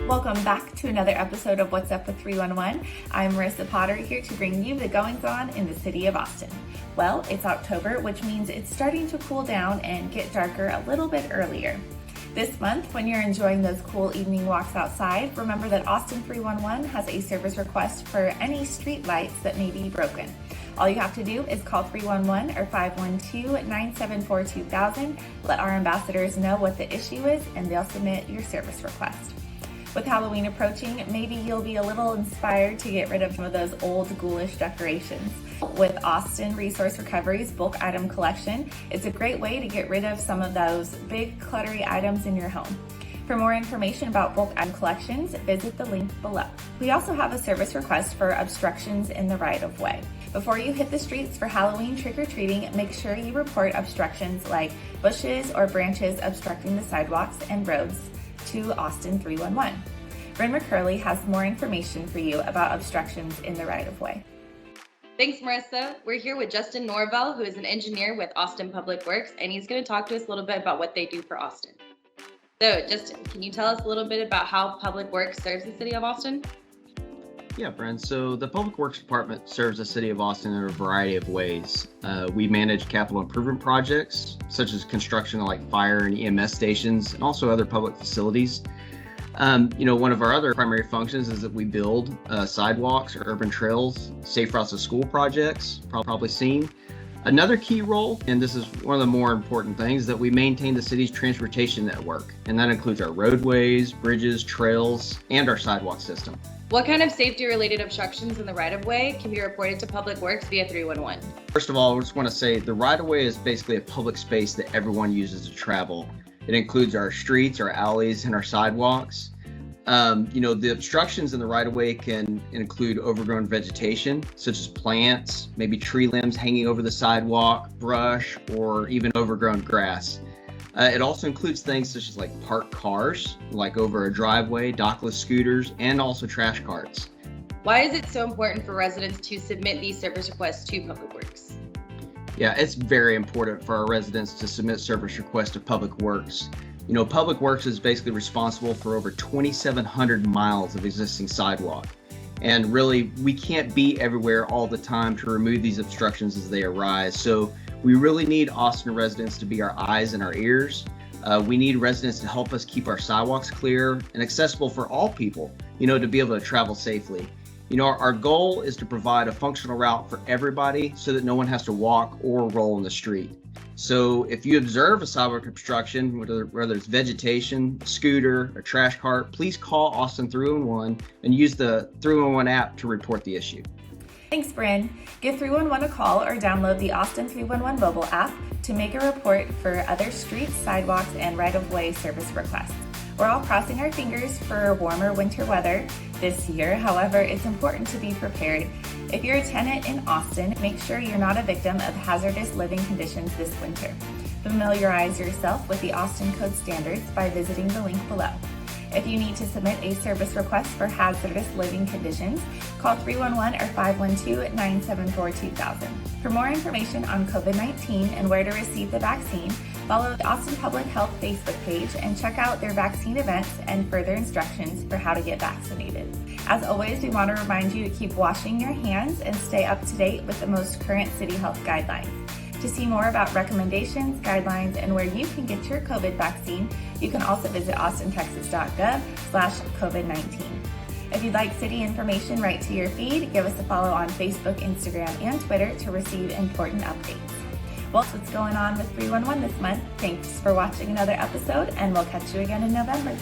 Welcome back to another episode of What's Up with 311. I'm Marissa Potter here to bring you the goings-on in the city of Austin. Well, it's October, which means it's starting to cool down and get darker a little bit earlier. This month, when you're enjoying those cool evening walks outside, remember that Austin 311 has a service request for any street lights that may be broken. All you have to do is call 311 or 512-974-2000. Let our ambassadors know what the issue is and they'll submit your service request. With Halloween approaching, maybe you'll be a little inspired to get rid of some of those old ghoulish decorations. With Austin Resource Recovery's bulk item collection, it's a great way to get rid of some of those big cluttery items in your home. For more information about bulk item collections, visit the link below. We also have a service request for obstructions in the right-of-way. Before you hit the streets for Halloween trick-or-treating, make sure you report obstructions like bushes or branches obstructing the sidewalks and roads to Austin 311. Bryn McCurley has more information for you about obstructions in the right-of-way. Thanks, Marissa. We're here with Justin Norvell, who is an engineer with Austin Public Works, and he's going to talk to us a little bit about what they do for Austin. So, Justin, can you tell us a little bit about how Public Works serves the city of Austin? Yeah, Brent. So the Public Works Department serves the city of Austin in a variety of ways. We manage capital improvement projects, such as construction of like fire and EMS stations, and also other public facilities. One of our other primary functions is that we build sidewalks or urban trails, safe routes to school projects, probably seen. Another key role, and this is one of the more important things, is that we maintain the city's transportation network, and that includes our roadways, bridges, trails, and our sidewalk system. What kind of safety-related obstructions in the right-of-way can be reported to Public Works via 311? First of all, I just want to say the right-of-way is basically a public space that everyone uses to travel. It includes our streets, our alleys, and our sidewalks. The obstructions in the right-of-way can include overgrown vegetation, such as plants, maybe tree limbs hanging over the sidewalk, brush, or even overgrown grass. It also includes things such as like parked cars, like over a driveway, dockless scooters, and also trash carts. Why is it so important for residents to submit these service requests to Public Works? Yeah, it's very important for our residents to submit service requests to Public Works. Public Works is basically responsible for over 2,700 miles of existing sidewalk. And really, we can't be everywhere all the time to remove these obstructions as they arise. So we really need Austin residents to be our eyes and our ears. We need residents to help us keep our sidewalks clear and accessible for all people, to be able to travel safely. Our goal is to provide a functional route for everybody so that no one has to walk or roll in the street. So if you observe a sidewalk obstruction, whether it's vegetation, scooter, or trash cart, please call Austin 311 and use the 311 app to report the issue. Thanks, Bryn. Give 311 a call or download the Austin 311 mobile app to make a report for other streets, sidewalks, and right-of-way service requests. We're all crossing our fingers for warmer winter weather this year. However, it's important to be prepared. If you're a tenant in Austin, make sure you're not a victim of hazardous living conditions this winter. Familiarize yourself with the Austin Code standards by visiting the link below. If you need to submit a service request for hazardous living conditions, call 311 or 512-974-2000. For more information on COVID-19 and where to receive the vaccine, follow the Austin Public Health Facebook page and check out their vaccine events and further instructions for how to get vaccinated. As always, we want to remind you to keep washing your hands and stay up to date with the most current city health guidelines. To see more about recommendations, guidelines, and where you can get your COVID vaccine, you can also visit austintexas.gov/COVID-19. If you'd like city information right to your feed, give us a follow on Facebook, Instagram, and Twitter to receive important updates. Well, that's what's going on with 311 this month. Thanks for watching another episode, and we'll catch you again in November.